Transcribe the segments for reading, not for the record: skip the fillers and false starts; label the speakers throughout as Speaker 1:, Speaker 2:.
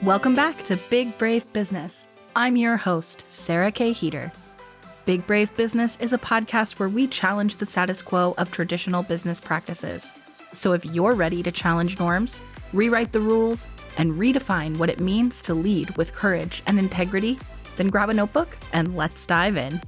Speaker 1: Welcome back to Big Brave Business. I'm your host, Sarah K. Heater. Big Brave Business is a podcast where we challenge the status quo of traditional business practices. So if you're ready to challenge norms, rewrite the rules, and redefine what it means to lead with courage and integrity, then grab a notebook and let's dive in.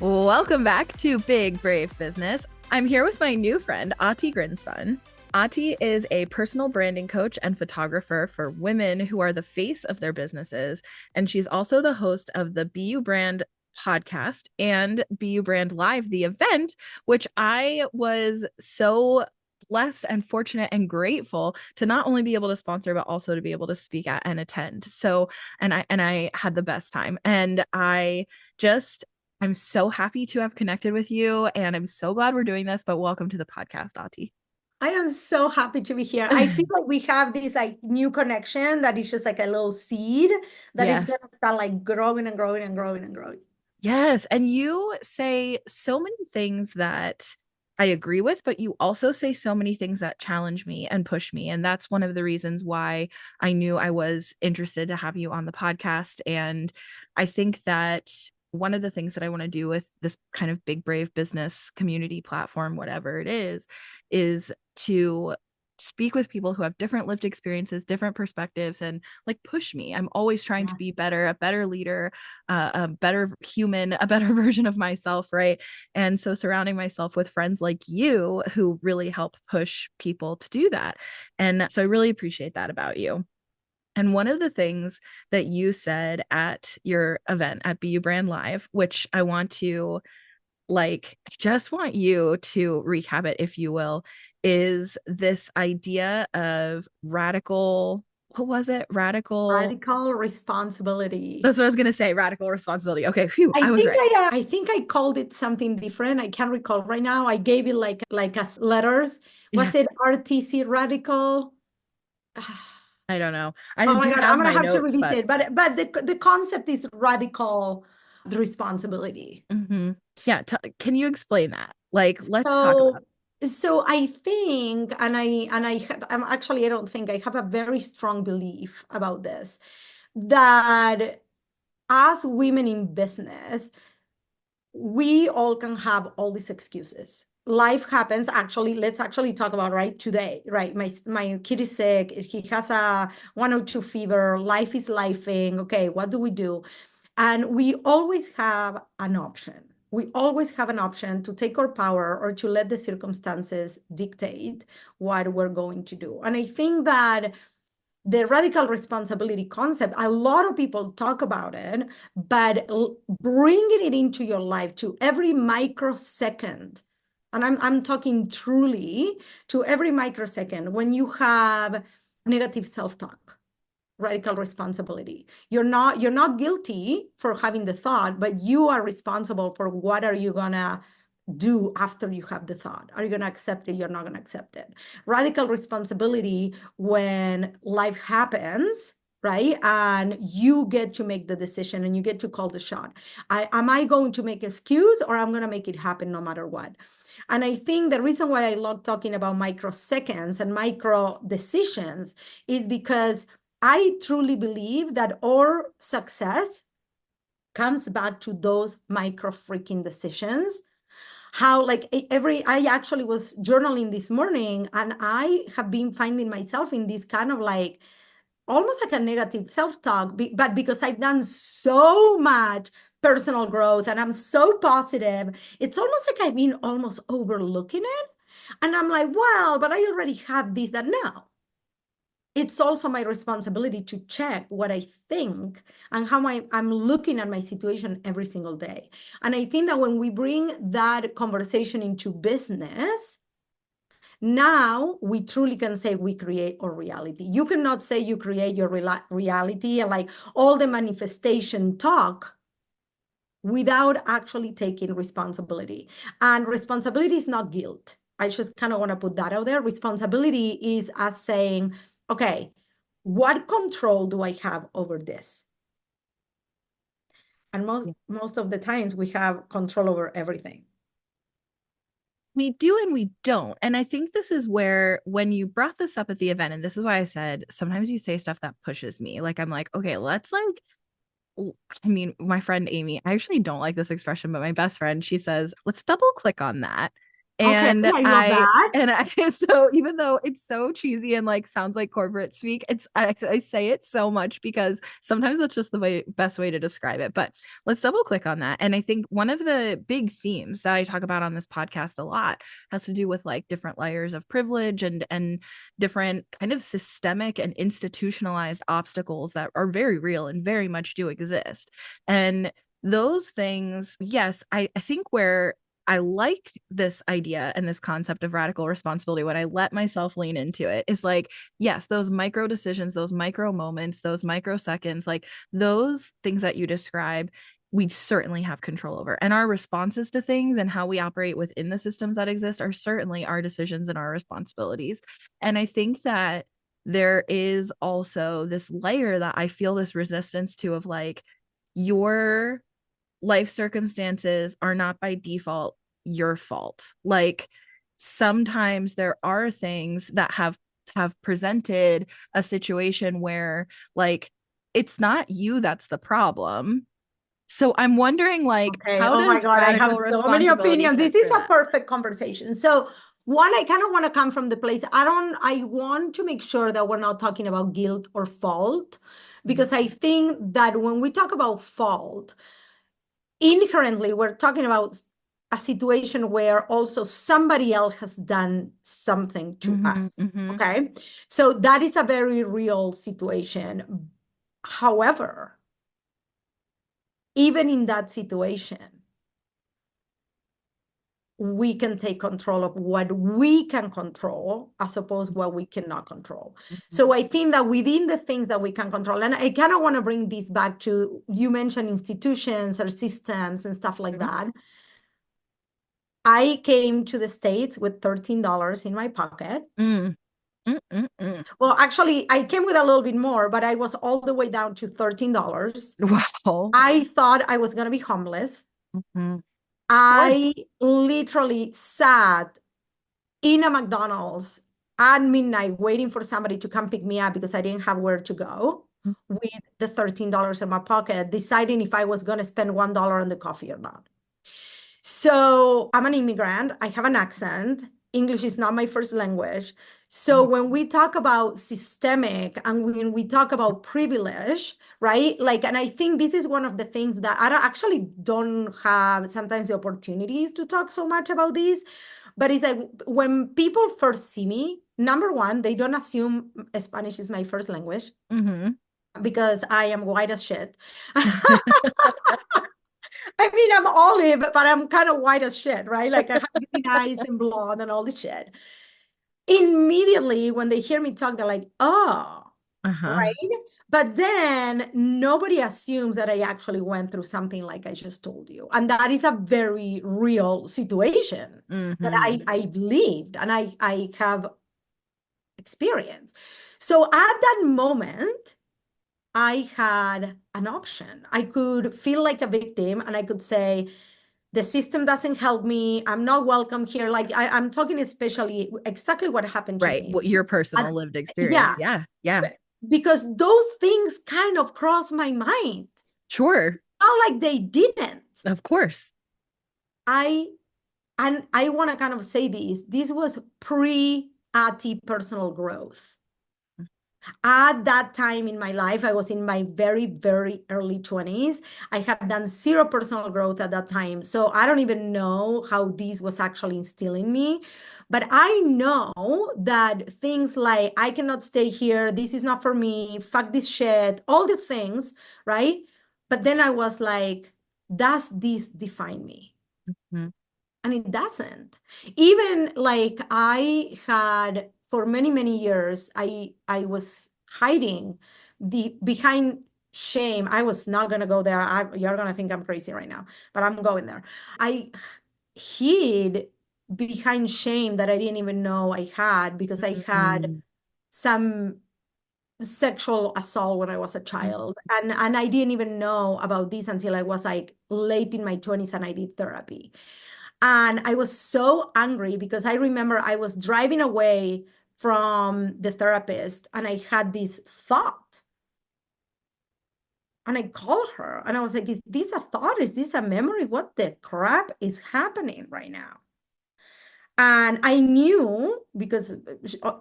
Speaker 1: Welcome back to Big Brave Business. I'm here with my new friend, Ati Grinspun. Ati is a personal branding coach and photographer for women who are the face of their businesses. And she's also the host of the BU Brand podcast and BU Brand Live, the event, which I was so blessed and fortunate and grateful to not only be able to sponsor, but also to be able to speak at and attend. So, and I had the best time. And I'm so happy to have connected with you, and I'm so glad we're doing this, but welcome to the podcast, Ati.
Speaker 2: I am so happy to be here. I feel like we have this new connection that is just like a little seed that is going to start like growing and growing and growing and growing.
Speaker 1: Yes. And you say so many things that I agree with, but you also say so many things that challenge me and push me. And that's one of the reasons why I knew I was interested to have you on the podcast. And I think that one of the things that I want to do with this kind of Big Brave Business community platform, whatever it is to speak with people who have different lived experiences, different perspectives, and like push me. I'm always trying to be better, a better leader, a better human, a better version of myself, right? And so surrounding myself with friends like you who really help push people to do that. And so I really appreciate that about you. And one of the things that you said at your event at BU Brand Live, which I want to I just want you to recap it, if you will, is this idea of radical, what was it?
Speaker 2: Radical responsibility.
Speaker 1: That's what I was going to say, radical responsibility. Okay, phew, I was right.
Speaker 2: I think I called it something different. I can't recall right now. I gave it like as letters. Was it RTC radical?
Speaker 1: I don't know. I
Speaker 2: Oh my
Speaker 1: do
Speaker 2: God,
Speaker 1: have
Speaker 2: I'm gonna
Speaker 1: my
Speaker 2: have to
Speaker 1: notes,
Speaker 2: revisit. But the concept is radical responsibility.
Speaker 1: Yeah, can you explain that? Let's talk
Speaker 2: So,
Speaker 1: about
Speaker 2: so I think, I'm actually, I don't think I have a very strong belief about this, that as women in business, we all can have all these excuses. Life happens. Actually, let's actually talk about right today, right? My kid is sick. He has a 102 fever. Life is lifing. Okay, what do we do? And we always have an option. We always have an option to take our power or to let the circumstances dictate what we're going to do. And I think that the radical responsibility concept, a lot of people talk about it, but bringing it into your life to every microsecond, and I'm talking truly to every microsecond, when you have negative self-talk, radical responsibility. You're not guilty for having the thought, but you are responsible for what are you gonna do after you have the thought. Are you going to accept it? You're not going to accept it. Radical responsibility when life happens, right? And you get to make the decision and you get to call the shot. Am I going to make excuse or I'm going to make it happen no matter what? And I think the reason why I love talking about microseconds and micro decisions is because I truly believe that our success comes back to those micro freaking decisions. How I actually was journaling this morning and I have been finding myself in this kind of almost like a negative self-talk, but because I've done so much personal growth and I'm so positive, it's almost like I've been almost overlooking it. And I'm like, well, but I already have this, that now. It's also my responsibility to check what I think and how I'm looking at my situation every single day. And I think that when we bring that conversation into business, now we truly can say we create our reality. You cannot say you create your reality and all the manifestation talk without actually taking responsibility. And responsibility is not guilt. I just kind of want to put that out there. Responsibility is us saying, okay, what control do I have over this? And most of the times we have control over everything.
Speaker 1: We do and we don't. And I think this is where, when you brought this up at the event, and this is why I said sometimes you say stuff that pushes me. Like, I'm like, okay, let's like, I mean, my friend Amy, I actually don't like this expression, but my best friend, she says, let's double click on that.
Speaker 2: Okay,
Speaker 1: And
Speaker 2: I love that.
Speaker 1: so even though it's so cheesy and like sounds like corporate speak, I say it so much because sometimes that's just the best way to describe it. But let's double click on that. And I think one of the big themes that I talk about on this podcast a lot has to do with like different layers of privilege and different kind of systemic and institutionalized obstacles that are very real and very much do exist. And those things, yes, I think where I like this idea and this concept of radical responsibility when I let myself lean into it is like, yes, those micro decisions, those micro moments, those microseconds, like those things that you describe, we certainly have control over. And our responses to things and how we operate within the systems that exist are certainly our decisions and our responsibilities. And I think that there is also this layer that I feel this resistance to of like, your life circumstances are not by default your fault. Like sometimes there are things that have presented a situation where like it's not you that's the problem. So I'm wondering like
Speaker 2: Okay.
Speaker 1: how
Speaker 2: Oh my
Speaker 1: does
Speaker 2: God, I
Speaker 1: radical
Speaker 2: have so many
Speaker 1: responsibility
Speaker 2: opinions.
Speaker 1: fit
Speaker 2: This is
Speaker 1: for
Speaker 2: a
Speaker 1: that?
Speaker 2: perfect conversation. So one, I kind of want to come from the place, I want to make sure that we're not talking about guilt or fault,
Speaker 1: Mhm.
Speaker 2: because I think that when we talk about fault, inherently we're talking about a situation where also somebody else has done something to
Speaker 1: Mhm,
Speaker 2: us.
Speaker 1: mhm.
Speaker 2: Okay. So that is a very real situation. However, even in that situation, we can take control of what we can control as opposed to what we cannot control. So
Speaker 1: Mhm.
Speaker 2: I think that within the things that we can control, and I kind of want to bring this back to, you mentioned institutions or systems and stuff like
Speaker 1: Mhm.
Speaker 2: that. I came to the States with $13 in my pocket.
Speaker 1: Mm, mm, mm, mm.
Speaker 2: Well, actually, I came with a little bit more, but I was all the way down to $13.
Speaker 1: Wow.
Speaker 2: I thought I was going to be homeless.
Speaker 1: Mhm. Sure.
Speaker 2: I literally sat in a McDonald's at midnight waiting for somebody to come pick me up because I didn't have where to go with the $13 in my pocket, deciding if I was going to spend $1 on the coffee or not. So I'm an immigrant. I have an accent. English is not my first language. So
Speaker 1: Mhm.
Speaker 2: when we talk about systemic and when we talk about privilege, right? Like, and I think this is one of the things that actually don't have sometimes the opportunities to talk so much about this. But it's like when people first see me, number one, they don't assume Spanish is my first language
Speaker 1: Mhm.
Speaker 2: because I am white as shit. I mean, I'm olive, but I'm kind of white as shit, right? Like I have green eyes and blonde and all the shit. Immediately, when they hear me talk, they're like, oh,
Speaker 1: Uh-huh.
Speaker 2: right. But then nobody assumes that I actually went through something like I just told you. And that is a very real situation that
Speaker 1: Mhm.
Speaker 2: I lived and I have experienced. So at that moment, I had an option. I could feel like a victim and I could say, the system doesn't help me. I'm not welcome here. Like I'm talking especially exactly what happened to
Speaker 1: Right.
Speaker 2: me.
Speaker 1: What your personal
Speaker 2: And
Speaker 1: lived experience.
Speaker 2: yeah,
Speaker 1: Yeah. Yeah.
Speaker 2: because those things kind of crossed my mind.
Speaker 1: Sure.
Speaker 2: Not like they didn't.
Speaker 1: Of course.
Speaker 2: I and I want to kind of say this. This was pre-Ati personal growth. At that time in my life, I was in my very, very early 20s. I had done zero personal growth at that time. So I don't even know how this was actually instilling me. But I know that things like, I cannot stay here, this is not for me, fuck this shit, all the things, right? But then I was like, does this define me?
Speaker 1: Mhm.
Speaker 2: And it doesn't. Even like I had for many many years, I was hiding behind shame. I was not going to go there. You're going to think I'm crazy right now, but I'm going there. I hid behind shame that I didn't even know I had because I had
Speaker 1: Mhm.
Speaker 2: some sexual assault when I was a child. And I didn't even know about this until I was like late in my 20s and I did therapy. And I was so angry because I remember I was driving away from the therapist and I had this thought. And I called her and I was like, is this a thought? Is this a memory? What the crap is happening right now? And I knew because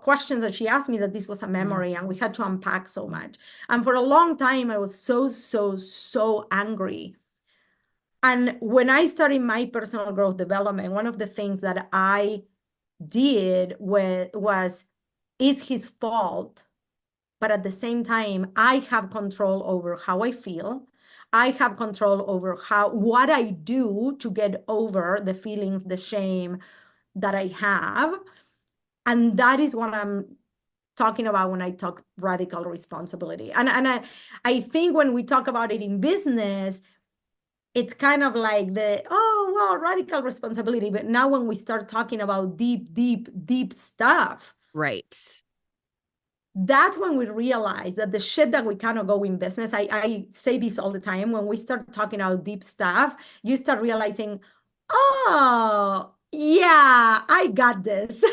Speaker 2: questions that she asked me that this was a memory and we had to unpack so much. And for a long time, I was so, so, so angry. And when I started my personal growth development, one of the things that I did was, is his fault. But at the same time, I have control over how I feel. I have control over what I do to get over the feelings, the shame that I have. And that is what I'm talking about when I talk radical responsibility. And I think when we talk about it in business, it's kind of like oh, well, radical responsibility. But now when we start talking about deep, deep, deep stuff,
Speaker 1: Right.
Speaker 2: that's when we realize that the shit that we cannot go in business, I say this all the time, when we start talking about deep stuff, you start realizing, oh, yeah, I got this.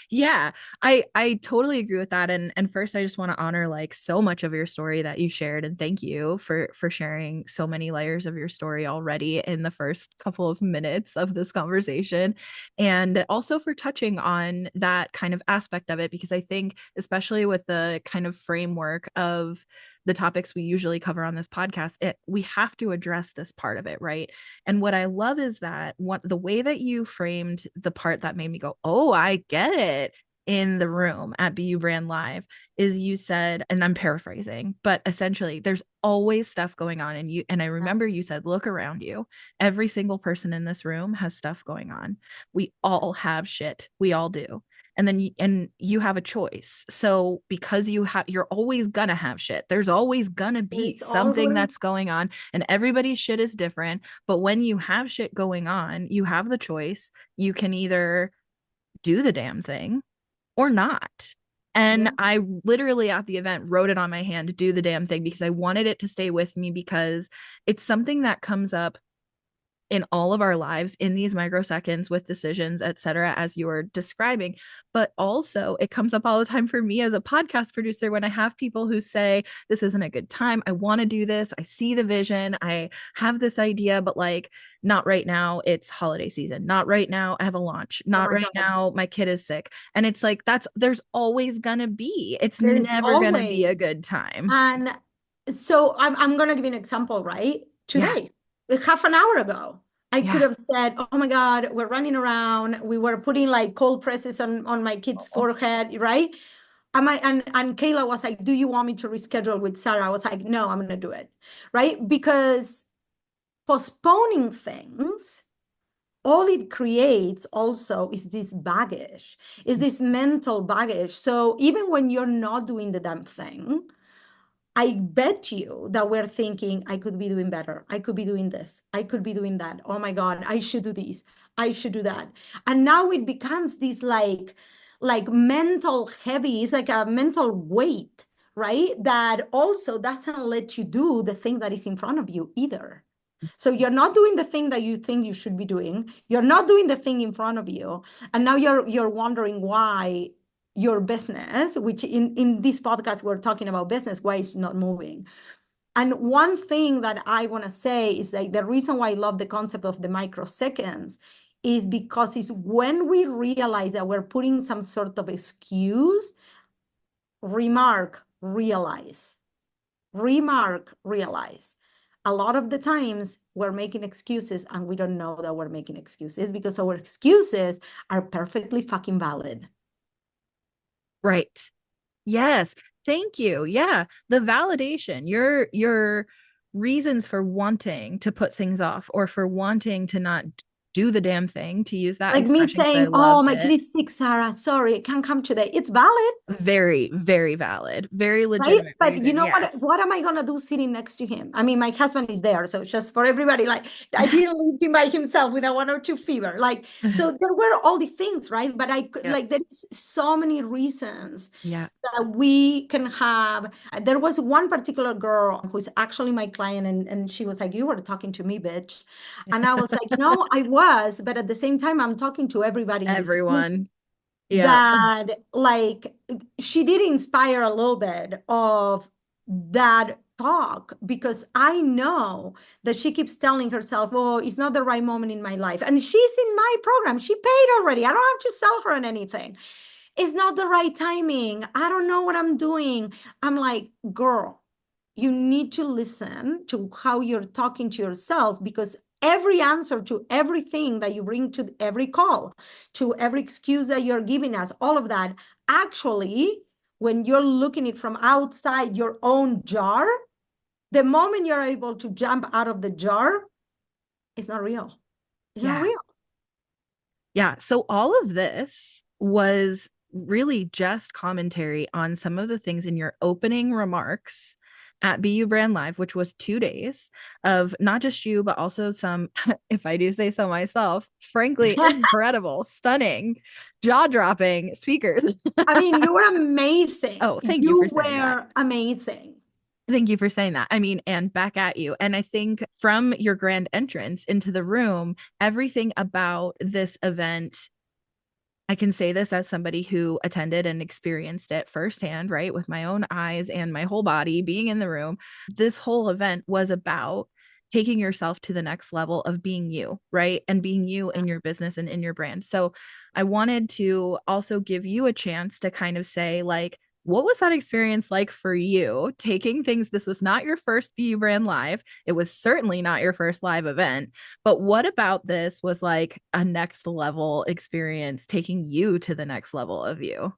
Speaker 1: Yeah, I totally agree with that. And first I just want to honor like so much of your story that you shared, and thank you for sharing so many layers of your story already in the first couple of minutes of this conversation, and also for touching on that kind of aspect of it, because I think especially with the kind of framework of the topics we usually cover on this podcast, we have to address this part of it, right? And what I love is that the way that you framed the part that made me go, oh, I get it, in the room at BU Brand Live, is you said, and I'm paraphrasing, but essentially there's always stuff going on. And I remember you said, look around you. Every single person in this room has stuff going on. We all have shit. We all do. And you have a choice. So because you're always gonna have shit. There's always gonna be
Speaker 2: There's
Speaker 1: something
Speaker 2: always
Speaker 1: that's going on, and everybody's shit is different. But when you have shit going on, you have the choice. You can either do the damn thing or not. And
Speaker 2: yeah.
Speaker 1: I literally at the event wrote it on my hand to do the damn thing because I wanted it to stay with me, because it's something that comes up in all of our lives in these microseconds with decisions, et cetera, as you were describing. But also, it comes up all the time for me as a podcast producer when I have people who say, this isn't a good time. I want to do this. I see the vision. I have this idea, but like, not right now. It's holiday season. Not right now. I have a launch.
Speaker 2: Oh
Speaker 1: Not
Speaker 2: my
Speaker 1: right
Speaker 2: God.
Speaker 1: now. My kid is sick. And it's like, there's always going to be, it's
Speaker 2: There's
Speaker 1: never going to be a
Speaker 2: always.
Speaker 1: good time.
Speaker 2: And so I'm going to give you an example, right?
Speaker 1: Yeah.
Speaker 2: Today, like half an hour ago, I could
Speaker 1: Yeah.
Speaker 2: have said, oh my God, we're running around. We were putting like cold presses on my kid's
Speaker 1: Oh,
Speaker 2: forehead, right? And Kayla was like, do you want me to reschedule with Sarah? I was like, no, I'm going to do it, right? Because postponing things, all it creates also is this baggage, is this mental baggage. So even when you're not doing the damn thing, I bet you that we're thinking, I could be doing better. I could be doing this. I could be doing that. Oh my God, I should do this. I should do that. And now it becomes this like mental heavy, it's like a mental weight, right? That also doesn't let you do the thing that is in front of you either. So you're not doing the thing that you think you should be doing. You're not doing the thing in front of you. And now you're wondering why your business, which in this podcast we're talking about business, why it's not moving. And one thing that I want to say is like the reason why I love the concept of the microseconds is because it's when we realize that we're putting some sort of excuse, realize, realize. A lot of the times we're making excuses and we don't know that we're making excuses because our excuses are perfectly fucking valid.
Speaker 1: right. Yes. Thank you. Yeah. The validation, your reasons for wanting to put things off or for wanting to not do the damn thing, to use that
Speaker 2: Like me
Speaker 1: expression because I
Speaker 2: saying, "Oh,
Speaker 1: loved
Speaker 2: my kid
Speaker 1: it.
Speaker 2: is sick, Sarah. Sorry, I can't come today." It's valid.
Speaker 1: Very, very valid, very
Speaker 2: Right?
Speaker 1: legitimate
Speaker 2: But you
Speaker 1: reason.
Speaker 2: know what?
Speaker 1: Yes.
Speaker 2: What am I gonna do sitting next to him? I mean, my husband is there, so just for everybody, like I didn't leave him by himself with a 1 or 2 fever. Like, so there were all the things, right? But I could
Speaker 1: Yep.
Speaker 2: like there's so many reasons
Speaker 1: Yeah.
Speaker 2: that we can have. There was one particular girl who's actually my client, and she was like, "You were talking to me, bitch." And I was like, I was, but at the same time, I'm talking to everybody in this room
Speaker 1: Everyone. Yeah.
Speaker 2: that like she did inspire a little bit of that talk because I know that she keeps telling herself, "Oh, it's not the right moment in my life." And she's in my program. She paid already. I don't have to sell her on anything. It's not the right timing. I don't know what I'm doing. I'm like, girl, you need to listen to how you're talking to yourself because every answer to everything that you bring to every call, to every excuse that you're giving us, all of that, actually, when you're looking it from outside your own jar, the moment you're able to jump out of the jar, it's not real. It's not
Speaker 1: Yeah.
Speaker 2: real.
Speaker 1: Yeah. So all of this was really just commentary on some of the things in your opening remarks at BU Brand Live, which was 2 days of not just you, but also some, if I do say so myself, frankly, incredible, stunning, jaw dropping speakers.
Speaker 2: I mean, you were amazing.
Speaker 1: Oh, thank you for
Speaker 2: You
Speaker 1: saying that.
Speaker 2: were amazing.
Speaker 1: Thank you for saying that. I mean, and back at you. And I think from your grand entrance into the room, everything about this event, I can say this as somebody who attended and experienced it firsthand, right? With my own eyes and my whole body being in the room. This whole event was about taking yourself to the next level of being you, right? And being you in your business and in your brand. So I wanted to also give you a chance to kind of say, like, what was that experience like for you taking things? This was not your first BU Brand Live. It was certainly not your first live event. But what about this was like a next level experience, taking you to the next level of you?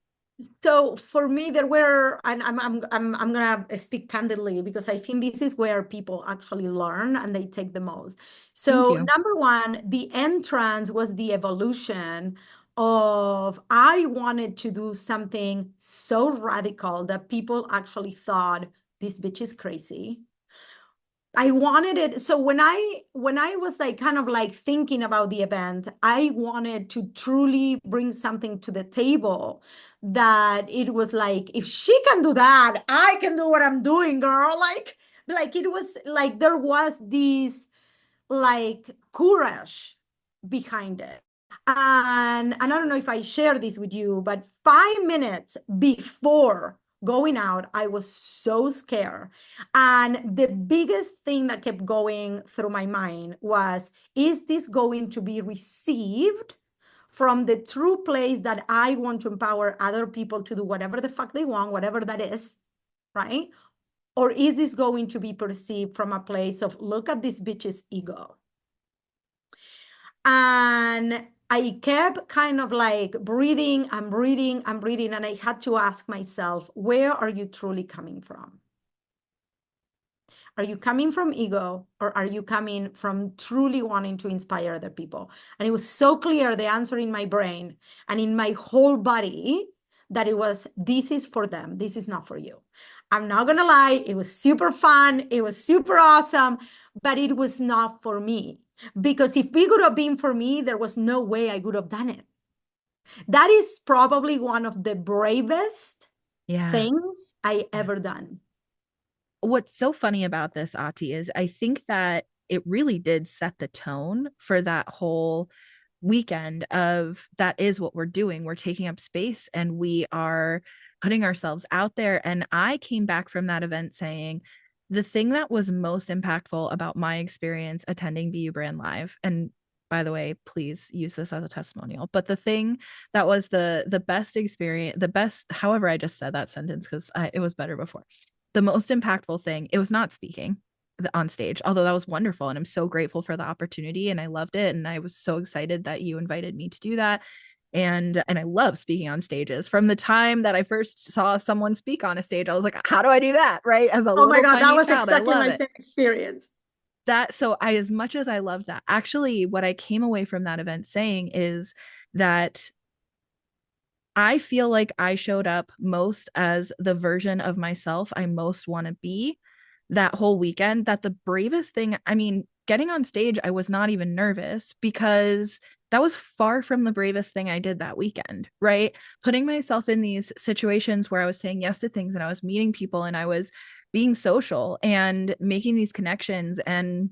Speaker 2: So for me, there were, and I'm gonna speak candidly because I think this is where people actually learn and they take the most.
Speaker 1: Thank
Speaker 2: So
Speaker 1: you.
Speaker 2: number one, the entrance was the evolution of I wanted to do something so radical that people actually thought this bitch is crazy. I wanted it. So when I was like kind of like thinking about the event, I wanted to truly bring something to the table that it was like, if she can do that, I can do what I'm doing, girl. Like it was like there was this like courage behind it. And I don't know if I share this with you, but 5 minutes before going out, I was so scared. And the biggest thing that kept going through my mind was, is this going to be received from the true place that I want to empower other people to do whatever the fuck they want, whatever that is, right? Or is this going to be perceived from a place of, look at this bitch's ego? And I kept kind of like breathing and breathing and breathing. And I had to ask myself, where are you truly coming from? Are you coming from ego or are you coming from truly wanting to inspire other people? And it was so clear, the answer in my brain and in my whole body, that it was, this is for them. This is not for you. I'm not going to lie. It was super fun. It was super awesome, but it was not for me. Because if it would have been for me, there was no way I would have done it. That is probably one of the bravest
Speaker 1: Yeah.
Speaker 2: things I
Speaker 1: Yeah.
Speaker 2: ever done.
Speaker 1: What's so funny about this, Ati, is I think that it really did set the tone for that whole weekend of that is what we're doing. We're taking up space and we are putting ourselves out there. And I came back from that event saying, the thing that was most impactful about my experience attending BU Brand Live, and by the way, please use this as a testimonial. But the thing that was the best experience, the best, however I just said that sentence because it was better before. The most impactful thing, it was not speaking on stage, although that was wonderful. And I'm so grateful for the opportunity and I loved it. And I was so excited that you invited me to do that. And I love speaking on stages. From the time that I first saw someone speak on a stage, I was like, how do I do that? Right. As a
Speaker 2: Oh my
Speaker 1: little
Speaker 2: God, that
Speaker 1: tiny
Speaker 2: was
Speaker 1: child, I
Speaker 2: exactly
Speaker 1: love
Speaker 2: my
Speaker 1: it.
Speaker 2: same experience.
Speaker 1: So I, as much as I loved that, actually, what I came away from that event saying is that I feel like I showed up most as the version of myself I most want to be that whole weekend. That the bravest thing, I mean, getting on stage, I was not even nervous because that was far from the bravest thing I did that weekend, right? Putting myself in these situations where I was saying yes to things and I was meeting people and I was being social and making these connections and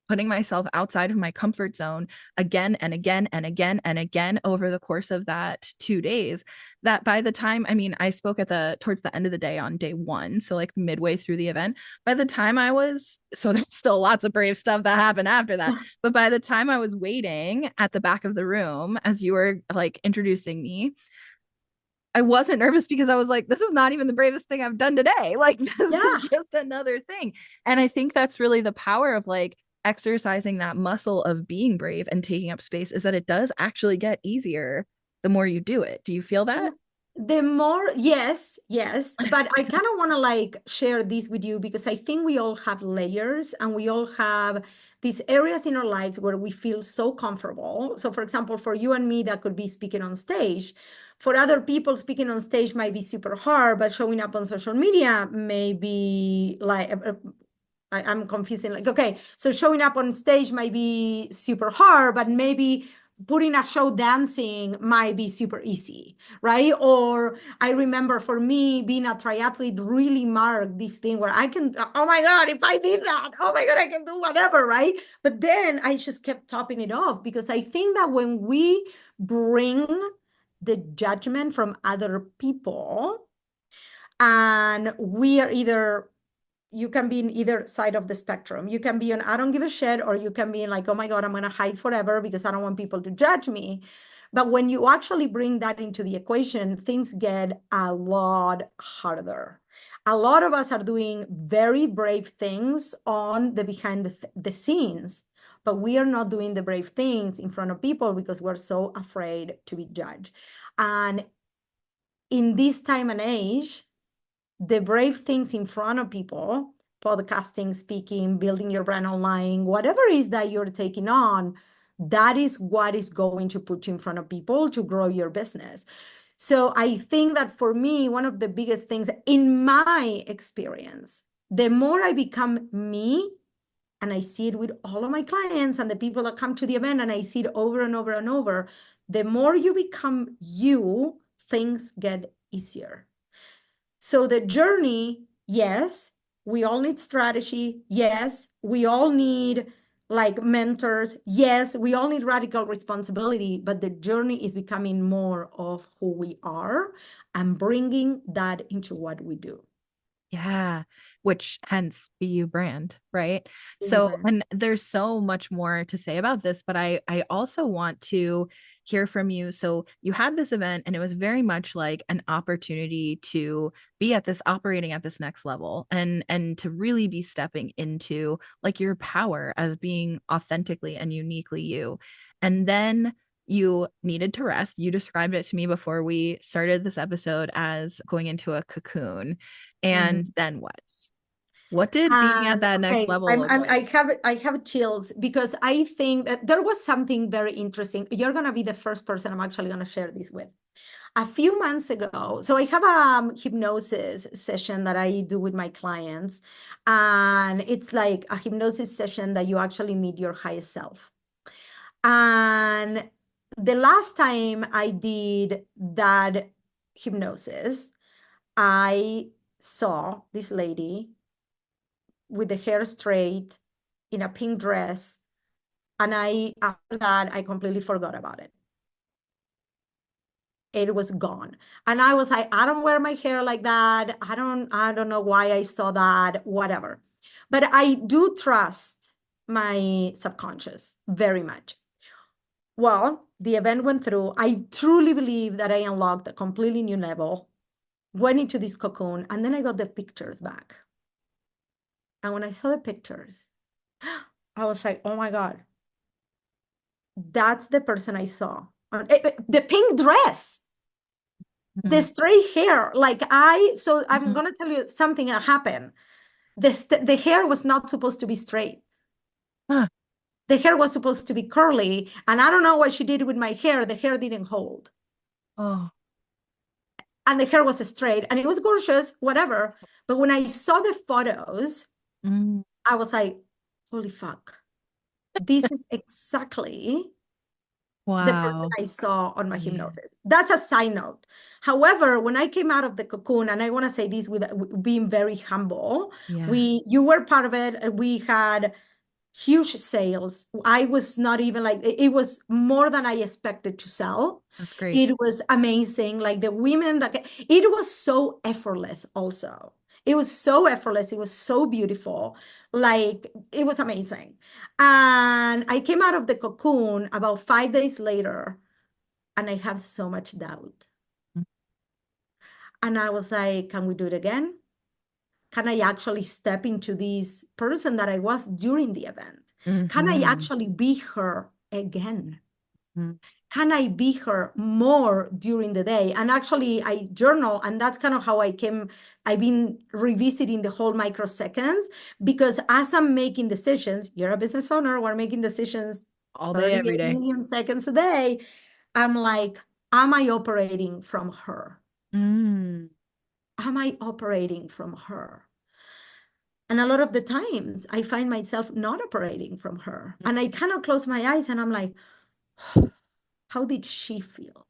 Speaker 1: putting myself outside of my comfort zone again and again and again and again over the course of that 2 days, that by the time, I mean, I spoke at the towards the end of the day on day one, so like midway through the event, by the time I was, so there's still lots of brave stuff that happened after that, but by the time I was waiting at the back of the room as you were like introducing me, I wasn't nervous because I was like, this is not even the bravest thing I've done today. Like, this is
Speaker 2: Yeah.
Speaker 1: just another thing. And I think that's really the power of like exercising that muscle of being brave and taking up space, is that it does actually get easier the more you do it. Do you feel that?
Speaker 2: The more, yes, yes, but I kind of want to like share this with you because I think we all have layers and we all have these areas in our lives where we feel so comfortable. So, for example, for you and me, that could be speaking on stage. For other people, speaking on stage might be super hard, but showing up on social media may be like, I'm confusing. Like, okay, so showing up on stage might be super hard, but maybe putting a show dancing might be super easy, right? Or I remember for me being a triathlete really marked this thing where I can, oh my God, if I did that, oh my God, I can do whatever, right? But then I just kept topping it off because I think that when we bring the judgment from other people and we are either, you can be in either side of the spectrum. You can be on I don't give a shit, or you can be in like, oh my God, I'm gonna hide forever because I don't want people to judge me. But when you actually bring that into the equation, things get a lot harder. A lot of us are doing very brave things on the behind the scenes, but we are not doing the brave things in front of people because we're so afraid to be judged. And in this time and age, the brave things in front of people, podcasting, speaking, building your brand online, whatever it is that you're taking on, that is what is going to put you in front of people to grow your business. So I think that for me, one of the biggest things in my experience, the more I become me, and I see it with all of my clients and the people that come to the event, and I see it over and over and over, the more you become you, things get easier. So the journey, yes, we all need strategy. Yes, we all need like mentors. Yes, we all need radical responsibility, but the journey is becoming more of who we are and bringing that into what we do.
Speaker 1: Yeah, which hence BU brand, right?
Speaker 2: Being
Speaker 1: So,
Speaker 2: brand.
Speaker 1: and there's so much more to say about this, but I also want to hear from you. So, you had this event and it was very much like an opportunity to be at this operating at this next level and to really be stepping into like your power as being authentically and uniquely you. And then you needed to rest. You described it to me before we started this episode as going into a cocoon. And
Speaker 2: Mhm.
Speaker 1: then what? What did being at
Speaker 2: And
Speaker 1: that next
Speaker 2: okay,
Speaker 1: level look like?
Speaker 2: I have chills because I think that there was something very interesting. You're gonna be the first person I'm actually gonna share this with. A few months ago, so I have a hypnosis session that I do with my clients, and it's like a hypnosis session that you actually meet your highest self. And the last time I did that hypnosis, I saw this lady with the hair straight in a pink dress. And after that, I completely forgot about it. It was gone. And I was like, I don't wear my hair like that. I don't know why I saw that, whatever. But I do trust my subconscious very much. Well, the event went through. I truly believe that I unlocked a completely new level, went into this cocoon, and then I got the pictures back. And when I saw the pictures, I was like, oh my God, that's the person I saw. The pink dress, the
Speaker 1: Mhm.
Speaker 2: straight hair. So I'm
Speaker 1: Mhm.
Speaker 2: going to tell you something that happened. The hair was not supposed to be straight.
Speaker 1: Huh.
Speaker 2: The hair was supposed to be curly, and I don't know what she did with my hair. The hair didn't hold,
Speaker 1: Oh.
Speaker 2: and the hair was straight, and it was gorgeous, whatever. But when I saw the photos,
Speaker 1: Mm.
Speaker 2: I was like, holy fuck. This is exactly the person
Speaker 1: Wow.
Speaker 2: I saw on my
Speaker 1: Yeah.
Speaker 2: hypnosis. That's a side note. However, when I came out of the cocoon, and I want to say this with being very humble,
Speaker 1: Yeah.
Speaker 2: you were part of it. We had huge sales. I was not even like, it was more than I expected to sell.
Speaker 1: That's great.
Speaker 2: It was amazing. Like the women it was so effortless also. It was so effortless. It was so beautiful. Like it was amazing. And I came out of the cocoon about 5 days later, and I have so much doubt. And I was like, can we do it again? Can I actually step into this person that I was during the event? Can I
Speaker 1: Mm-hmm.
Speaker 2: actually be her again?
Speaker 1: Mm-hmm.
Speaker 2: Can I be her more during the day? And actually, I journal, and that's kind of how I've been revisiting the whole microseconds, because as I'm making decisions, you're a business owner, we're making decisions
Speaker 1: All day, every
Speaker 2: 38
Speaker 1: day.
Speaker 2: million seconds a day. I'm like, am I operating from her?
Speaker 1: Mm.
Speaker 2: Am I operating from her? And a lot of the times I find myself not operating from her. And I cannot close my eyes and I'm like, how did she feel?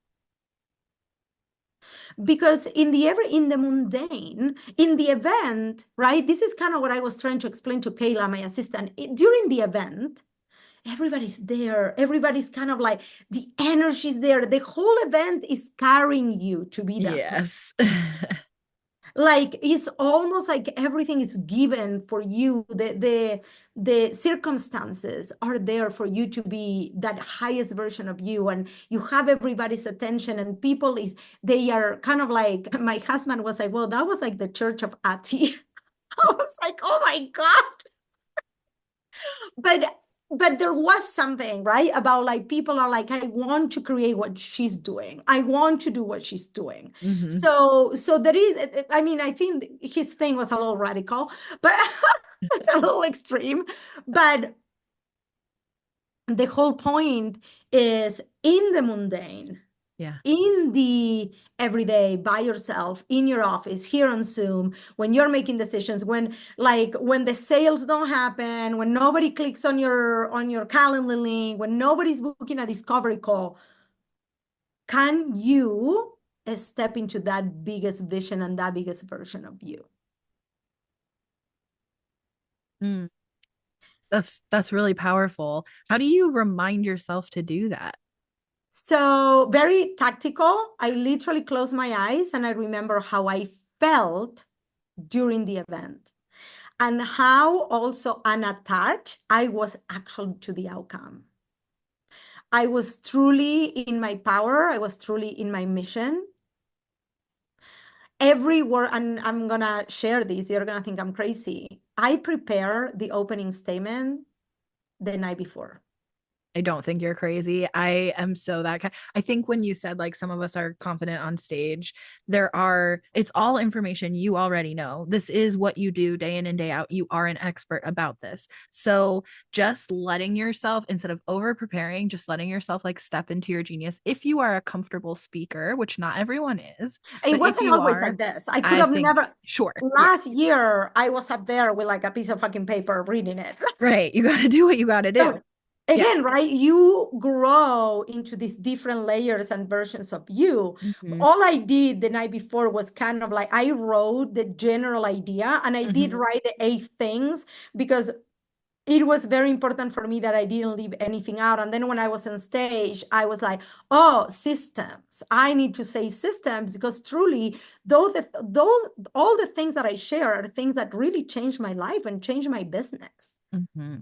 Speaker 2: Because in the mundane, in the event, right? This is kind of what I was trying to explain to Kayla, my assistant. During the event, everybody's there. Everybody's kind of like the energy's there. The whole event is carrying you to be that person.
Speaker 1: Yes.
Speaker 2: Like it's almost like everything is given for you. The circumstances are there for you to be that highest version of you, and you have everybody's attention, and people is they are kind of like, my husband was like, well, that was like the church of Ati. I was like, oh my God. But there was something, right, about like people are like, I want to create what she's doing. I want to do what she's doing.
Speaker 1: Hmm.
Speaker 2: So there is, I mean, I think his thing was a little radical, but it's a little extreme. But the whole point is in the mundane,
Speaker 1: Yeah.
Speaker 2: in the everyday, by yourself in your office, here on Zoom, when you're making decisions, when the sales don't happen, when nobody clicks on your calendar link, when nobody's booking a discovery call, can you step into that biggest vision and that biggest version of you?
Speaker 1: Mm. That's really powerful. How do you remind yourself to do that?
Speaker 2: So very tactical. I literally close my eyes and I remember how I felt during the event, and how also unattached I was actually to the outcome. I was truly in my power. I was truly in my mission. Every word, and I'm gonna share this, you're gonna think I'm crazy. I prepare the opening statement the night before.
Speaker 1: I don't think you're crazy. I am so that kind. I think when you said like some of us are confident on stage, it's all information you already know. This is what you do day in and day out. You are an expert about this. So just letting yourself, instead of over preparing, just letting yourself like step into your genius. If you are a comfortable speaker, which not everyone is,
Speaker 2: It
Speaker 1: but if
Speaker 2: wasn't
Speaker 1: you
Speaker 2: always
Speaker 1: are,
Speaker 2: like this. I could
Speaker 1: I
Speaker 2: have
Speaker 1: think
Speaker 2: never.
Speaker 1: sure. Yeah.
Speaker 2: Last year, I was up there with like a piece of fucking paper reading it.
Speaker 1: Right. You got to do what you got to do.
Speaker 2: So
Speaker 1: Yeah.
Speaker 2: again, right? You grow into these different layers and versions of you.
Speaker 1: Hmm.
Speaker 2: All I did the night before was kind of like I wrote the general idea, and I did
Speaker 1: Hmm.
Speaker 2: write the 8 things because it was very important for me that I didn't leave anything out. And then when I was on stage, I was like, oh, systems. I need to say systems because truly those all the things that I share are things that really changed my life and changed my business.
Speaker 1: Hmm.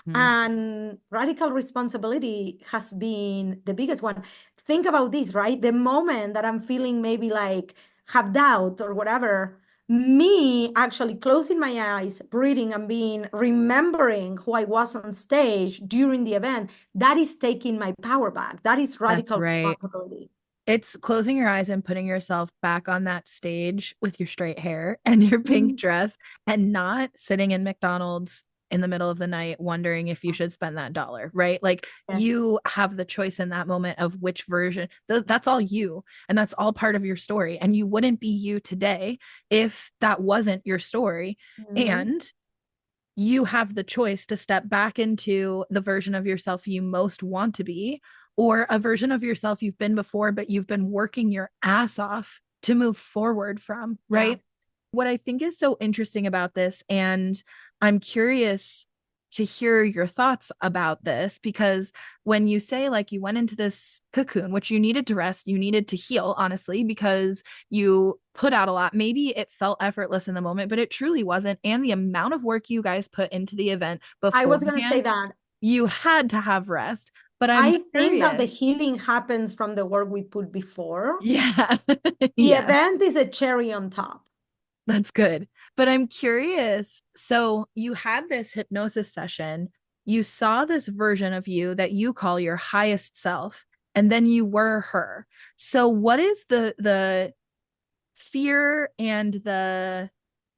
Speaker 1: Hmm.
Speaker 2: And radical responsibility has been the biggest one. Think about this, right? The moment that I'm feeling maybe like have doubt or whatever, me actually closing my eyes, breathing, and being remembering who I was on stage during the event, that is taking my power back. That is
Speaker 1: That's
Speaker 2: radical
Speaker 1: right.
Speaker 2: responsibility.
Speaker 1: It's closing your eyes and putting yourself back on that stage with your straight hair and your pink
Speaker 2: Mhm.
Speaker 1: dress and not sitting in McDonald's in the middle of the night wondering if you should spend that dollar, right? Like
Speaker 2: Yes.
Speaker 1: you have the choice in that moment of which version. That's all you, and that's all part of your story. And you wouldn't be you today if that wasn't your story.
Speaker 2: Mhm.
Speaker 1: And you have the choice to step back into the version of yourself you most want to be, or a version of yourself you've been before, but you've been working your ass off to move forward from,
Speaker 2: Yeah.
Speaker 1: right? What I think is so interesting about this, and I'm curious to hear your thoughts about this, because when you say like you went into this cocoon, which you needed to rest, you needed to heal, honestly, because you put out a lot. Maybe it felt effortless in the moment, but it truly wasn't. And the amount of work you guys put into the event
Speaker 2: I was going to say
Speaker 1: beforehand,
Speaker 2: that.
Speaker 1: you had to have rest. But I'm
Speaker 2: I think that the
Speaker 1: curious.
Speaker 2: healing happens from the work we put before.
Speaker 1: Yeah.
Speaker 2: The
Speaker 1: Yeah.
Speaker 2: event is a cherry on top.
Speaker 1: That's good. But I'm curious. So you had this hypnosis session. You saw this version of you that you call your highest self, and then you were her. So what is the fear and the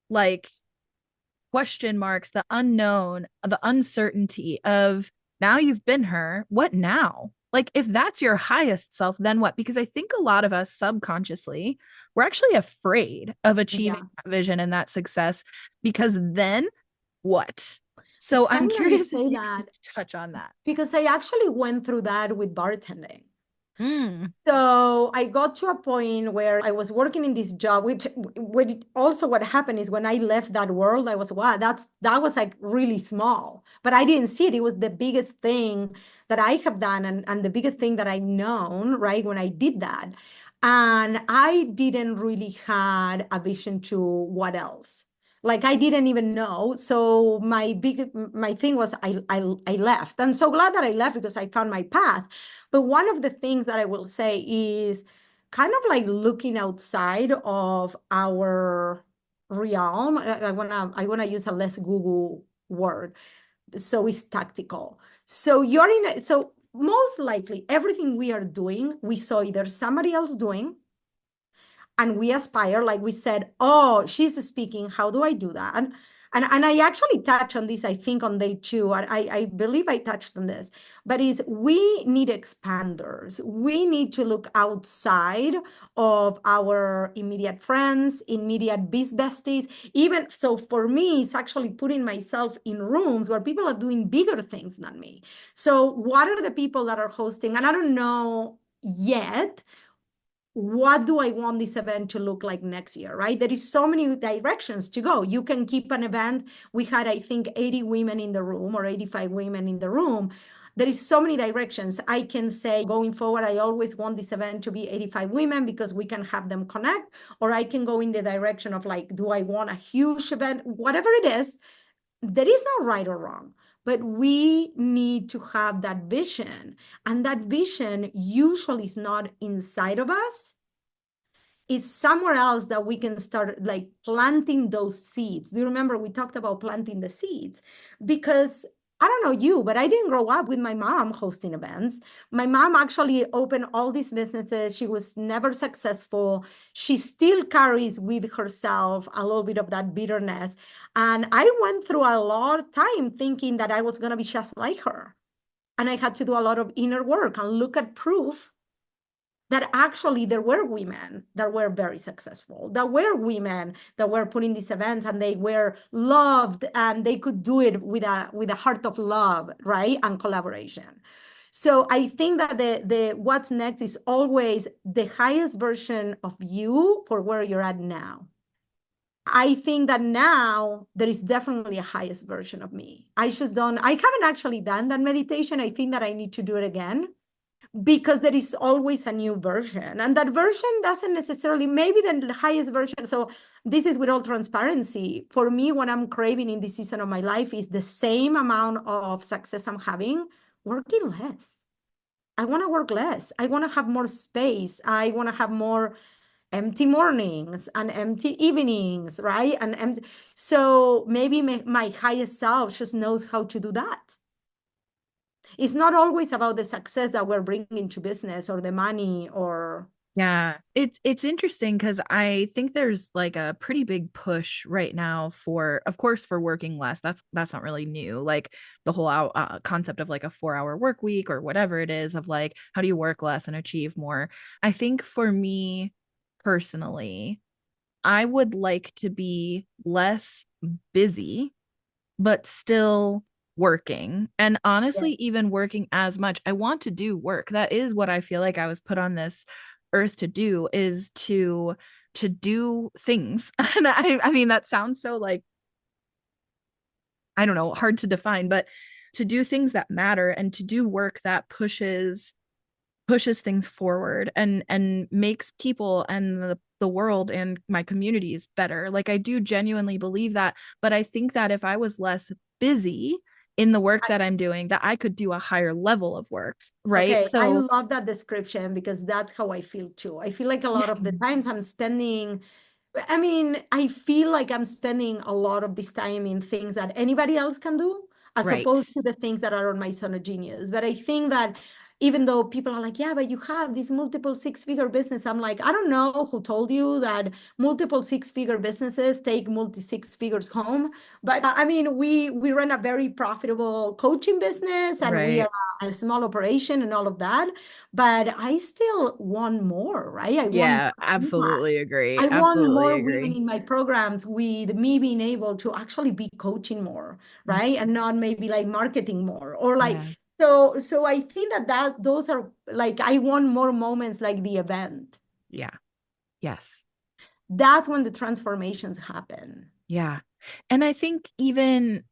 Speaker 1: like question marks, the unknown, the uncertainty of now you've been her, what now? Like, if that's your highest self, then what? Because I think a lot of us subconsciously, we're actually afraid of achieving
Speaker 2: Yeah.
Speaker 1: that vision and that success because then what? So
Speaker 2: It's
Speaker 1: I'm
Speaker 2: funny that you
Speaker 1: curious if
Speaker 2: say
Speaker 1: you can
Speaker 2: that
Speaker 1: touch on that.
Speaker 2: because I actually went through that with bartending.
Speaker 1: Mm,
Speaker 2: So I got to a point where I was working in this job, which also what happened is when I left that world, I was, wow, that was like really small. But I didn't see it. It was the biggest thing that I have done and the biggest thing that I known, right, when I did that. And I didn't really had a vision to what else. Like I didn't even know. So my thing was I left. I'm so glad that I left because I found my path. But one of the things that I will say is kind of like looking outside of our realm. I wanna use a less Google word. So it's tactical. So so most likely everything we are doing, we saw either somebody else doing and we aspire, like we said, oh, she's speaking, how do I do that? And I actually touched on this, I think, on day two. I believe I touched on this, but is we need expanders. We need to look outside of our immediate friends, immediate biz besties. Even so, for me, it's actually putting myself in rooms where people are doing bigger things than me. So, what are the people that are hosting? And I don't know yet what do I want this event to look like next year, right? There is so many directions to go. You can keep an event. We had, I think, 80 women in the room or 85 women in the room. There is so many directions. I can say going forward, I always want this event to be 85 women because we can have them connect, or I can go in the direction of like, do I want a huge event? Whatever it is, there is no right or wrong, but we need to have that vision. And that vision usually is not inside of us, is somewhere else that we can start like planting those seeds. Do you remember we talked about planting the seeds? Because I don't know you, but I didn't grow up with my mom hosting events. My mom actually opened all these businesses. She was never successful. She still carries with herself a little bit of that bitterness. And I went through a lot of time thinking that I was going to be just like her. And I had to do a lot of inner work and look at proof that actually there were women that were very successful, that were women that were putting these events and they were loved and they could do it with a heart of love, right? And collaboration. So I think that the what's next is always the highest version of you for where you're at now. I think that now there is definitely a highest version of me. I haven't actually done that meditation. I think that I need to do it again because there is always a new version, and that version doesn't necessarily maybe the highest version. So this is with all transparency for me. What I'm craving in this season of my life is the same amount of success I'm having working less. I want to work less. I want to have more space. I want to have more empty mornings and empty evenings, right? And empty. So maybe my highest self just knows how to do that. It's not always about the success that we're bringing to business or the money or
Speaker 1: Yeah, it's interesting because I think there's like a pretty big push right now for, of course, for working less. That's not really new. Like the whole concept of like a 4 hour work week or whatever it is of like how do you work less and achieve more. I think for me personally, I would like to be less busy but still working, and honestly
Speaker 2: Yes.
Speaker 1: even working as much. I want to do work. That is what I feel like I was put on this earth to do, is to do things. And I mean that sounds so like, I don't know, hard to define, but to do things that matter and to do work that pushes things forward and makes people and the world and my communities better. Like I do genuinely believe that, but I think that if I was less busy in the work that I'm doing, that I could do a higher level of work, right?
Speaker 2: Okay, I
Speaker 1: So
Speaker 2: love that description because that's how I feel too. I feel like a lot
Speaker 1: yeah,
Speaker 2: of the times I'm spending, I mean, I feel like I'm spending a lot of this time in things that anybody else can do, as
Speaker 1: right,
Speaker 2: opposed to the things that are on my zone of genius. But I think that even though people are like, yeah, but you have this multiple six-figure business, I'm like, I don't know who told you that multiple six-figure businesses take multi six figures home. But I mean, we run a very profitable coaching business and we
Speaker 1: right.
Speaker 2: are a small operation and all of that. But I still want more, right? I want
Speaker 1: Yeah,
Speaker 2: impact.
Speaker 1: absolutely agree.
Speaker 2: I want
Speaker 1: Absolutely
Speaker 2: more women
Speaker 1: agree.
Speaker 2: in my programs with me being able to actually be coaching more, right? And not maybe like marketing more or like
Speaker 1: Yeah.
Speaker 2: so I think that those are like I want more moments like the event.
Speaker 1: Yeah. Yes.
Speaker 2: That's when the transformations happen.
Speaker 1: Yeah. And I think even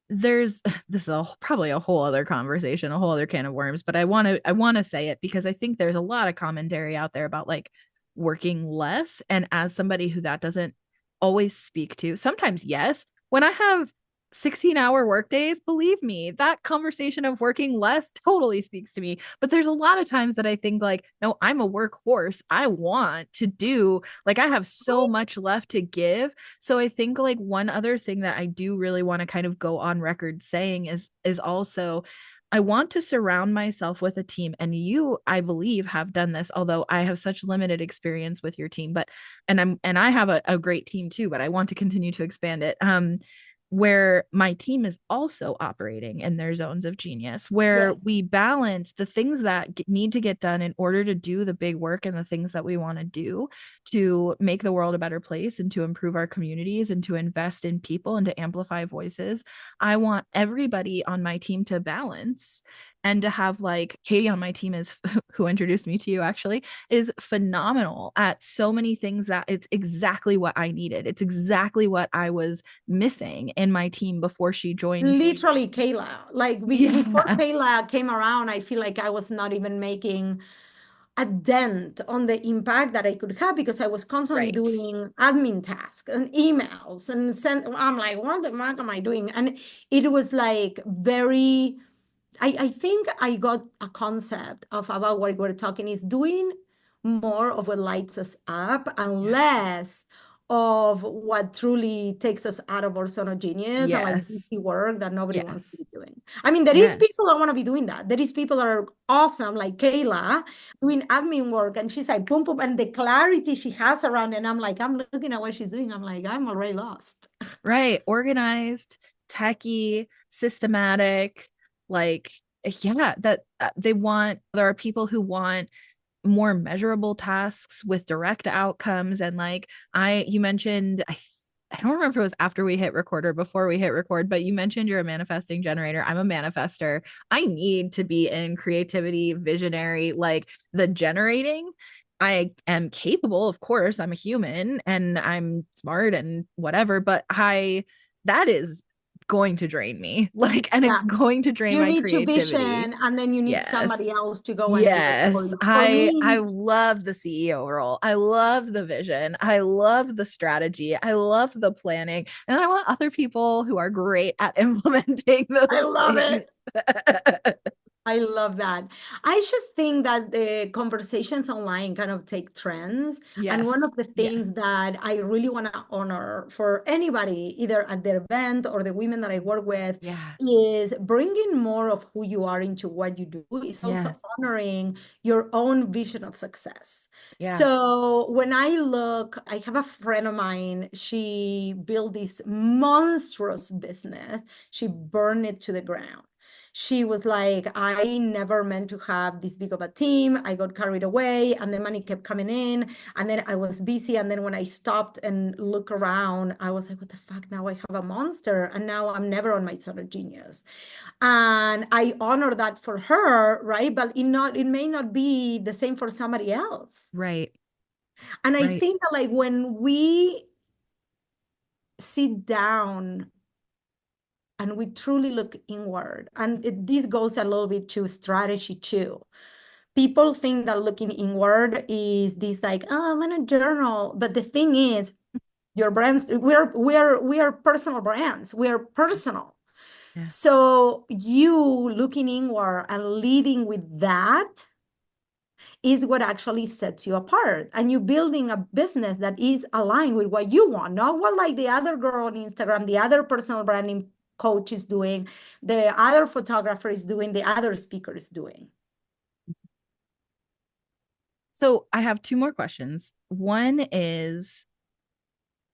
Speaker 1: there's this is probably a whole other conversation, a whole other can of worms, but I want to say it because I think there's a lot of commentary out there about like working less, and as somebody who that doesn't always speak to, sometimes yes, when I have 16-hour work days, believe me, that conversation of working less totally speaks to me. But there's a lot of times that I think like, no, I'm a workhorse. I want to do, like, I have so much left to give. So I think like one other thing that I do really want to kind of go on record saying is also I want to surround myself with a team, and you, I believe, have done this, although I have such limited experience with your team, but and I have a great team too, but I want to continue to expand it. Where my team is also operating in their zones of genius, where
Speaker 2: Yes.
Speaker 1: we balance the things that need to get done in order to do the big work and the things that we want to do to make the world a better place and to improve our communities and to invest in people and to amplify voices. I want everybody on my team to balance and to have like Katie on my team is who introduced me to you actually is phenomenal at so many things that it's exactly what I needed. It's exactly what I was missing in my team before she joined.
Speaker 2: Literally, Kayla. Like before
Speaker 1: Yeah,
Speaker 2: Kayla came around, I feel like I was not even making a dent on the impact that I could have because I was constantly
Speaker 1: right.
Speaker 2: doing admin tasks and emails and send. I'm like, what the fuck am I doing? And it was like very. I think I got a concept of about what we're talking is doing more of what lights us up and
Speaker 1: Yeah.
Speaker 2: less of what truly takes us out of our zone of genius and like
Speaker 1: Yes.
Speaker 2: easy work that nobody wants to
Speaker 1: Yes.
Speaker 2: be doing. I mean, there is
Speaker 1: Yes.
Speaker 2: people that want to be doing that. There is people that are awesome, like Kayla, doing admin work, and she's like boom boom, and the clarity she has around, it, and I'm like, I'm looking at what she's doing. I'm like, I'm already lost.
Speaker 1: Right. Organized, techie, systematic, like yeah, that they want, there are people who want more measurable tasks with direct outcomes. And like you mentioned, I don't remember if it was after we hit record or before we hit record, but you mentioned you're a manifesting generator. I'm a manifester. I need to be in creativity, visionary, like the generating. I am capable, of course. I'm a human and I'm smart and whatever, but that is going to drain me. Like, and it's
Speaker 2: Yeah.
Speaker 1: going to drain
Speaker 2: You
Speaker 1: my
Speaker 2: need to
Speaker 1: creativity.
Speaker 2: vision, and then you need somebody
Speaker 1: Yes.
Speaker 2: else to go and do it for
Speaker 1: Yes,
Speaker 2: you. For
Speaker 1: I
Speaker 2: me,
Speaker 1: love the CEO role. I love the vision. I love the strategy. I love the planning. And I want other people who are great at implementing
Speaker 2: I
Speaker 1: those
Speaker 2: love
Speaker 1: things.
Speaker 2: it. I love that. I just think that the conversations online kind of take trends. And one
Speaker 1: Yes.
Speaker 2: of the
Speaker 1: Yeah.
Speaker 2: things that I really want to honor for anybody, either at their event or the women that I work with,
Speaker 1: Yeah.
Speaker 2: is bringing more of who you are into what you do. Is also
Speaker 1: Yes.
Speaker 2: honoring your own vision of success.
Speaker 1: Yeah.
Speaker 2: So when I look, I have a friend of mine, she built this monstrous business. She burned it to the ground. She was like, I never meant to have this big of a team. I got carried away and the money kept coming in. And then I was busy. And then when I stopped and look around, I was like, what the fuck? Now I have a monster. And now I'm never on my zone of genius. And I honor that for her, right? But it may not be the same for somebody else.
Speaker 1: Right.
Speaker 2: And I
Speaker 1: Right.
Speaker 2: think that like when we sit down and we truly look inward, and this goes a little bit to strategy too. People think that looking inward is this like, oh, I'm in a journal. But the thing is, your brands, we are personal brands. We are personal.
Speaker 1: Yeah.
Speaker 2: So you looking inward and leading with that is what actually sets you apart. And you building a business that is aligned with what you want, not what like the other girl on Instagram, the other personal branding coach is doing, the other photographer is doing, the other speaker is doing.
Speaker 1: So I have two more questions. One is,